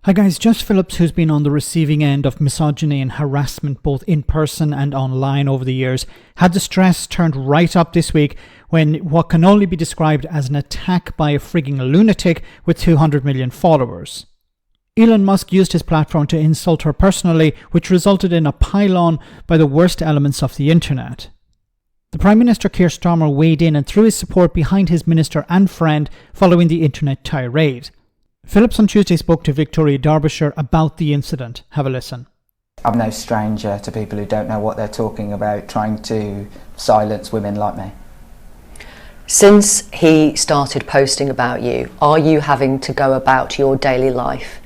Hi guys, Jess Philips, who's been on the receiving end of misogyny and harassment both in person and online over the years, had the stress turned right up this week when what can only be described as an attack by a frigging lunatic with 200 million followers. Elon Musk used his platform to insult her personally, which resulted in a pile-on by the worst elements of the internet. The Prime Minister Keir Starmer weighed in and threw his support behind his minister and friend following the internet tirade. Philips on Tuesday spoke to Victoria Derbyshire about the incident. Have a listen. I'm no stranger to people who don't know what they're talking about, trying to silence women like me. Since he started posting about you, are you having to go about your daily life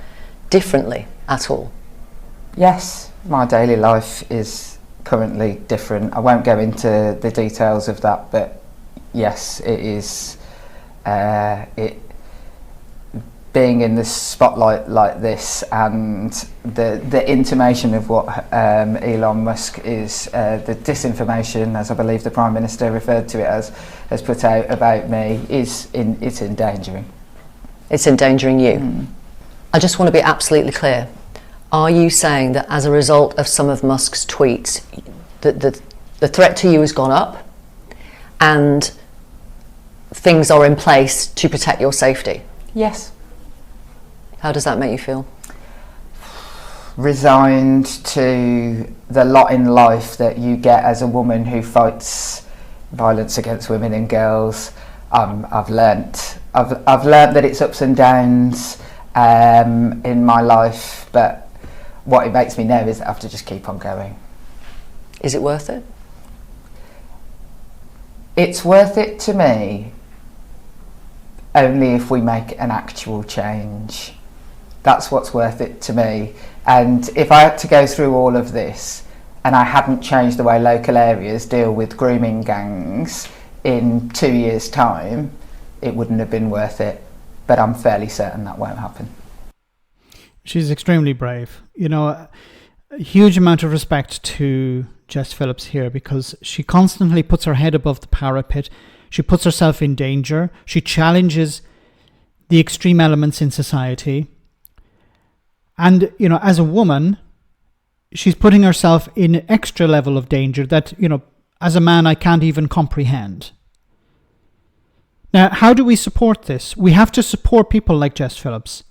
differently at all? Yes, my daily life is currently different. I won't go into the details of that, but yes, it is. Being in the spotlight like this, and the intimation of what Elon Musk is, the disinformation, as I believe the Prime Minister referred to it as, has put out about me, it's endangering. It's endangering you? Mm. I just want to be absolutely clear. Are you saying that as a result of some of Musk's tweets, that the threat to you has gone up and things are in place to protect your safety? Yes. How does that make you feel? Resigned to the lot in life that you get as a woman who fights violence against women and girls. I've learnt that it's ups and downs in my life, but what it makes me know is that I have to just keep on going. Is it worth it? It's worth it to me only if we make an actual change. That's what's worth it to me. And if I had to go through all of this and I hadn't changed the way local areas deal with grooming gangs in 2 years' time, it wouldn't have been worth it. But I'm fairly certain that won't happen. She's extremely brave. You know, a huge amount of respect to Jess Philips here, because she constantly puts her head above the parapet. She puts herself in danger. She challenges the extreme elements in society. And, you know, as a woman, she's putting herself in an extra level of danger that, you know, as a man, I can't even comprehend. Now, how do we support this? We have to support people like Jess Philips,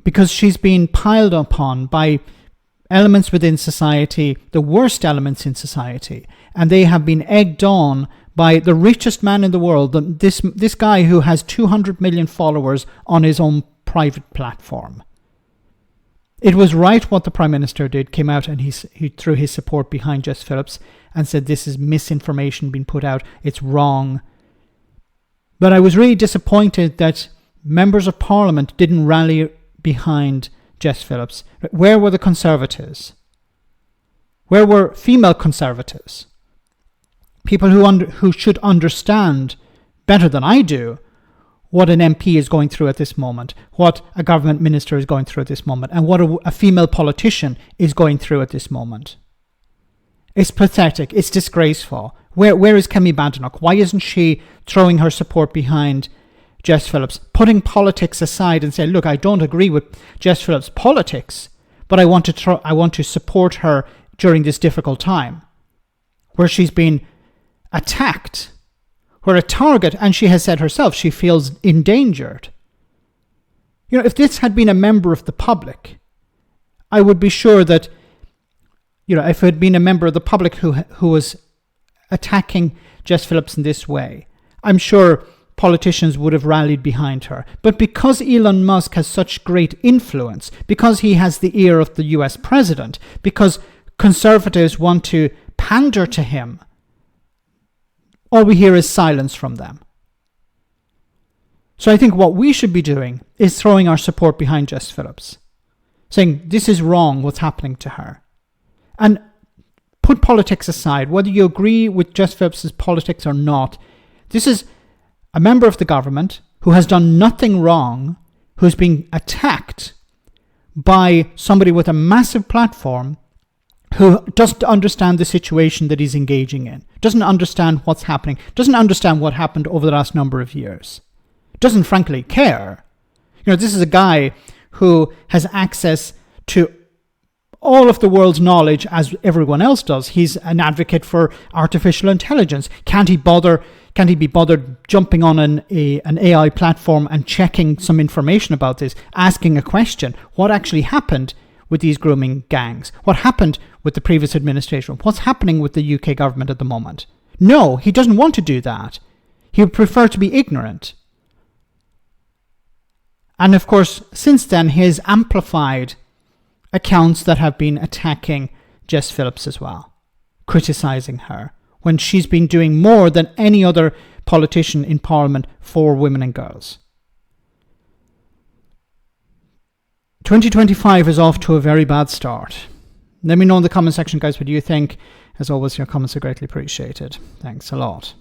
because she's been piled upon by elements within society, the worst elements in society, and they have been egged on by the richest man in the world, this guy who has 200 million followers on his own private platform. It was right what the Prime Minister did, came out and he threw his support behind Jess Philips and said this is misinformation being put out, it's wrong. But I was really disappointed that members of Parliament didn't rally behind Jess Philips. Where were the Conservatives? Where were female Conservatives? People who should understand better than I do what an MP is going through at this moment, what a government minister is going through at this moment, and what a female politician is going through at this moment. It's pathetic. It's disgraceful. Where is Kemi Badenoch? Why isn't she throwing her support behind Jess Philips, putting politics aside and saying, look, I don't agree with Jess Philips' politics, but I want to support her during this difficult time where she's been attacked, where a target, and she has said herself, she feels endangered. You know, if this had been a member of the public, I would be sure that, you know, if it had been a member of the public who was attacking Jess Philips in this way, I'm sure politicians would have rallied behind her. But because Elon Musk has such great influence, because he has the ear of the US president, because conservatives want to pander to him, all we hear is silence from them. So I think what we should be doing is throwing our support behind Jess Philips, saying this is wrong what's happening to her. And put politics aside, whether you agree with Jess Philips' politics or not, this is a member of the government who has done nothing wrong, who's being attacked by somebody with a massive platform who doesn't understand the situation that he's engaging in, doesn't understand what's happening, doesn't understand what happened over the last number of years, doesn't frankly care. You know, this is a guy who has access to all of the world's knowledge as everyone else does. He's an advocate for artificial intelligence. Can't he be bothered jumping on an AI platform and checking some information about this, asking a question? What actually happened with these grooming gangs? What happened with the previous administration? What's happening with the UK government at the moment? No, he doesn't want to do that. He would prefer to be ignorant. And of course, since then, he has amplified accounts that have been attacking Jess Philips as well, criticising her, when she's been doing more than any other politician in Parliament for women and girls. 2025 is off to a very bad start. Let me know in the comment section, guys, what you think. As always, your comments are greatly appreciated. Thanks a lot.